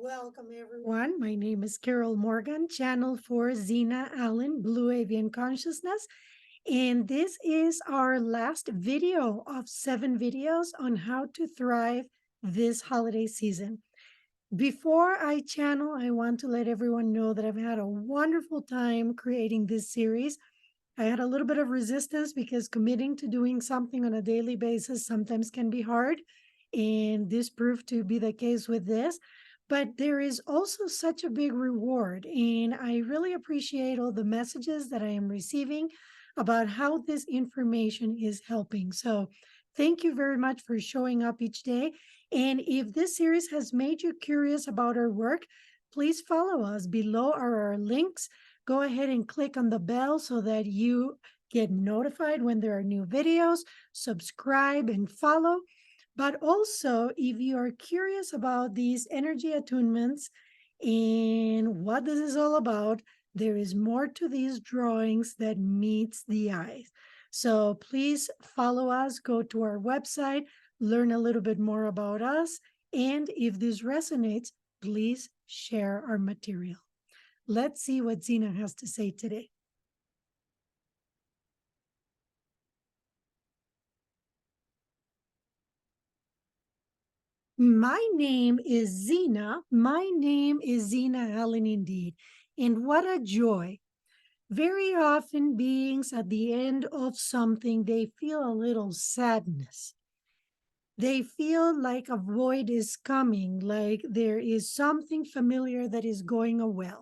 Welcome, everyone. My name is Carol Morgan, channel for Xina Allen, Blue Avian Consciousness. And this is our last video of 7 videos on how to thrive this holiday season. Before I channel, I want to let everyone know that I've had a wonderful time creating this series. I had a little bit of resistance because committing to doing something on a daily basis sometimes can be hard. And this proved to be the case with this. But there is also such a big reward. And I really appreciate all the messages that I am receiving about how this information is helping. So thank you very much for showing up each day. And if this series has made you curious about our work, please follow us. Below are our links. Go ahead and click on the bell so that you get notified when there are new videos. Subscribe and follow. But also, if you are curious about these energy attunements and what this is all about, there is more to these drawings that meets the eyes. So please follow us, go to our website, learn a little bit more about us. And if this resonates, please share our material. Let's see what Xina has to say today. My name is Xina. My name is Xina Allen indeed. And what a joy. Very often beings at the end of something, they feel a little sadness. They feel like a void is coming, like there is something familiar that is going away.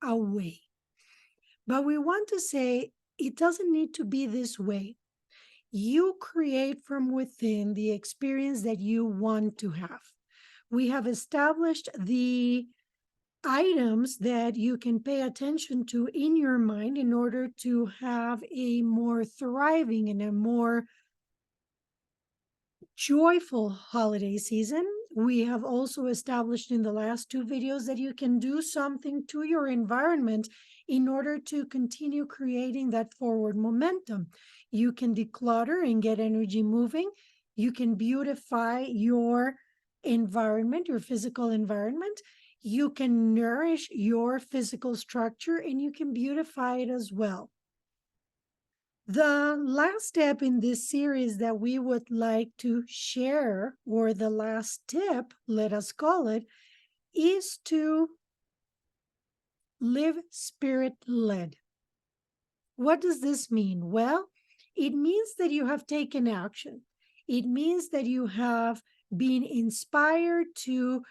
But we want to say it doesn't need to be this way. You create from within the experience that you want to have. We have established the items that you can pay attention to in your mind in order to have a more thriving and a more joyful holiday season. We have also established in the last 2 videos that you can do something to your environment in order to continue creating that forward momentum. You can declutter and get energy moving. You can beautify your environment, your physical environment. You can nourish your physical structure and you can beautify it as well. The last step in this series that we would like to share, or the last tip, let us call it, is to live spirit led. What does this mean? Well, it means that you have taken action. It means that you have been inspired to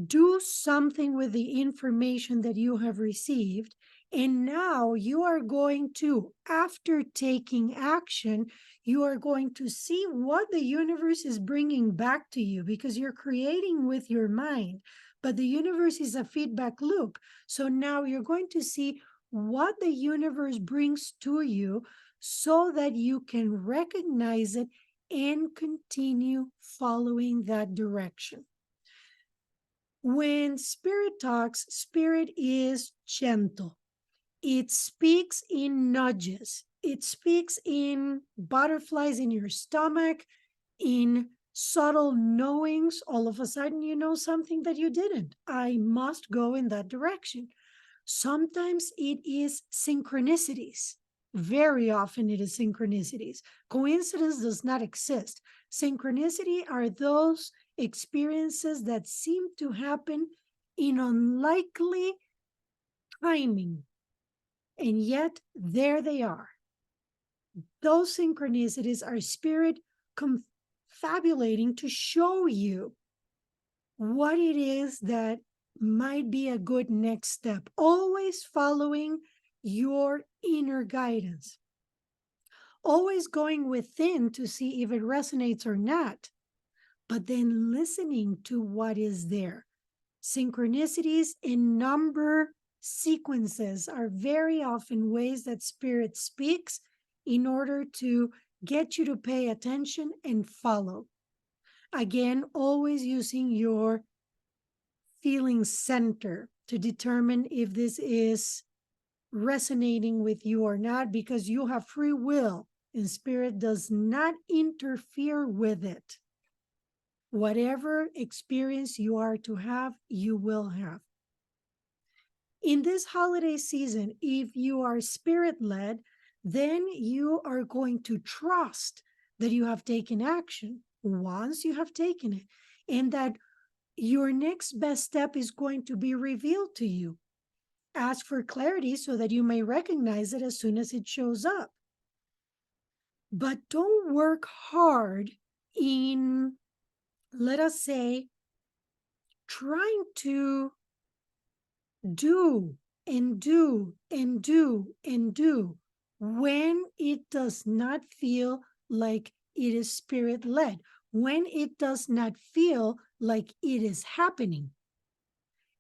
do something with the information that you have received. And now you are going to, after taking action, you are going to see what the universe is bringing back to you because you're creating with your mind. But the universe is a feedback loop. So now you're going to see what the universe brings to you so that you can recognize it and continue following that direction. When spirit talks, spirit is gentle. It speaks in nudges. It speaks in butterflies in your stomach, in subtle knowings. All of a sudden, you know something that you didn't. I must go in that direction. Sometimes it is synchronicities. Very often it is synchronicities. Coincidence does not exist. Synchronicity are those experiences that seem to happen in unlikely timing. And yet, there they are. Those synchronicities are spirit confabulating to show you what it is that might be a good next step, always following your inner guidance, always going within to see if it resonates or not, but then listening to what is there. Synchronicities and number sequences are very often ways that spirit speaks in order to get you to pay attention and follow. Again, always using your feeling center to determine if this is resonating with you or not, because you have free will and spirit does not interfere with it. Whatever experience you are to have, you will have. In this holiday season, if you are spirit led, then you are going to trust that you have taken action once you have taken it, and that your next best step is going to be revealed to you. Ask for clarity so that you may recognize it as soon as it shows up. But don't work hard in, let us say, trying to do and do and do and do when it does not feel like it is spirit led, when it does not feel like it is happening.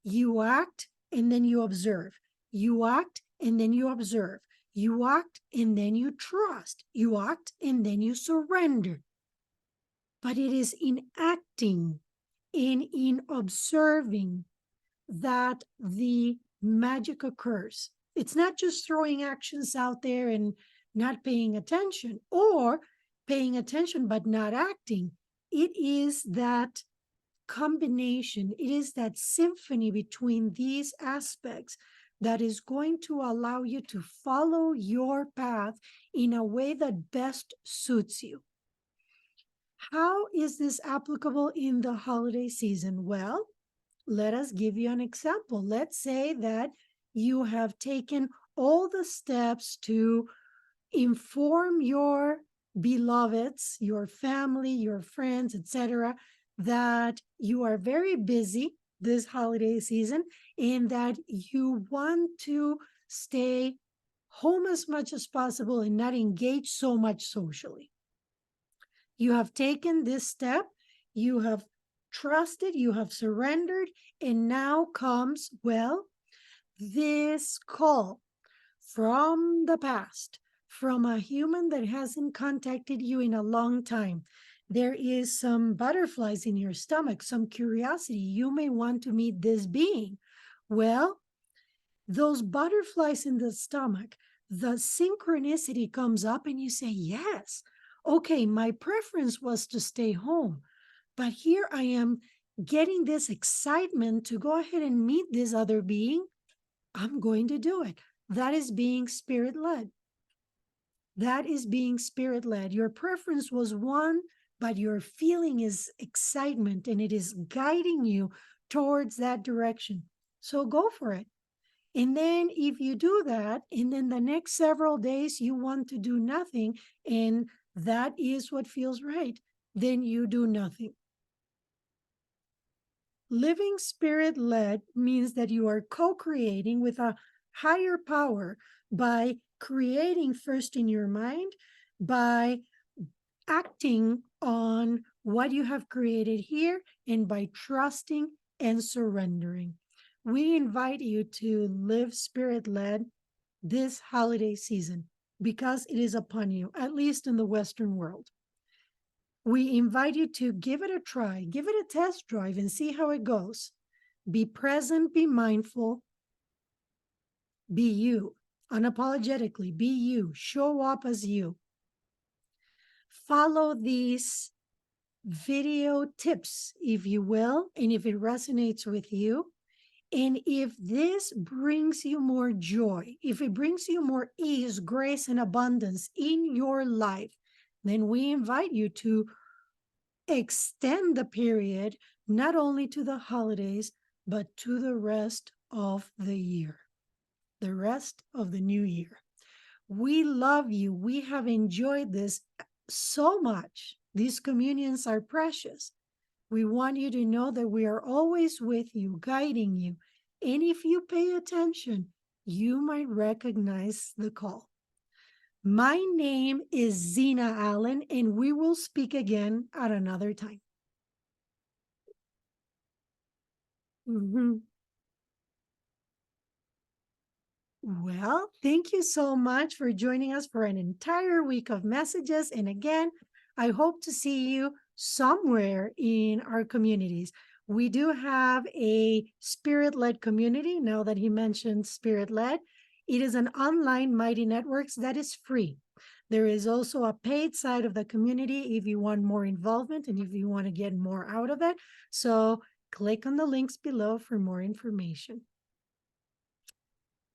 You act and then you observe. You act and then you observe. You act and then you trust. You act and then you surrender. But it is in acting and in observing that the magic occurs. It's not just throwing actions out there and not paying attention, or paying attention but not acting. It is that combination, it is that symphony between these aspects that is going to allow you to follow your path in a way that best suits you. How is this applicable in the holiday season? Well, let us give you an example. Let's say that you have taken all the steps to inform your beloveds, your family, your friends, etc., that you are very busy this holiday season and that you want to stay home as much as possible and not engage so much socially. You have taken this step, you have trusted, you have surrendered, and now comes, well, this call from the past, from a human that hasn't contacted you in a long time. There is some butterflies in your stomach, some curiosity. You may want to meet this being. Well, those butterflies in the stomach, the synchronicity comes up and you say, yes, okay, my preference was to stay home, but here I am getting this excitement to go ahead and meet this other being. I'm going to do it. That is being spirit led. That is being spirit led. Your preference was one, but your feeling is excitement and it is guiding you towards that direction. So go for it. And then if you do that, and then the next several days you want to do nothing, and that is what feels right, then you do nothing. Living spirit led means that you are co creating with a higher power by creating first in your mind, by acting on what you have created here, and by trusting and surrendering. We invite you to live spirit led this holiday season because it is upon you, at least in the Western world. We invite you to give it a try, give it a test drive and see how it goes. Be present, be mindful, be you, unapologetically, be you, show up as you. Follow these video tips, if you will, and if it resonates with you. And if this brings you more joy, if it brings you more ease, grace, and abundance in your life, then we invite you to extend the period not only to the holidays, but to the rest of the year, the rest of the new year. We love you. We have enjoyed this so much. These communions are precious. We want you to know that we are always with you, guiding you. And if you pay attention, you might recognize the call. My name is Xina Allen, and we will speak again at another time. Well, thank you so much for joining us for an entire week of messages. And again, I hope to see you somewhere in our communities. We do have a spirit-led community, now that he mentioned spirit-led. It is an online Mighty Networks that is free. There is also a paid side of the community if you want more involvement and if you want to get more out of it. So click on the links below for more information.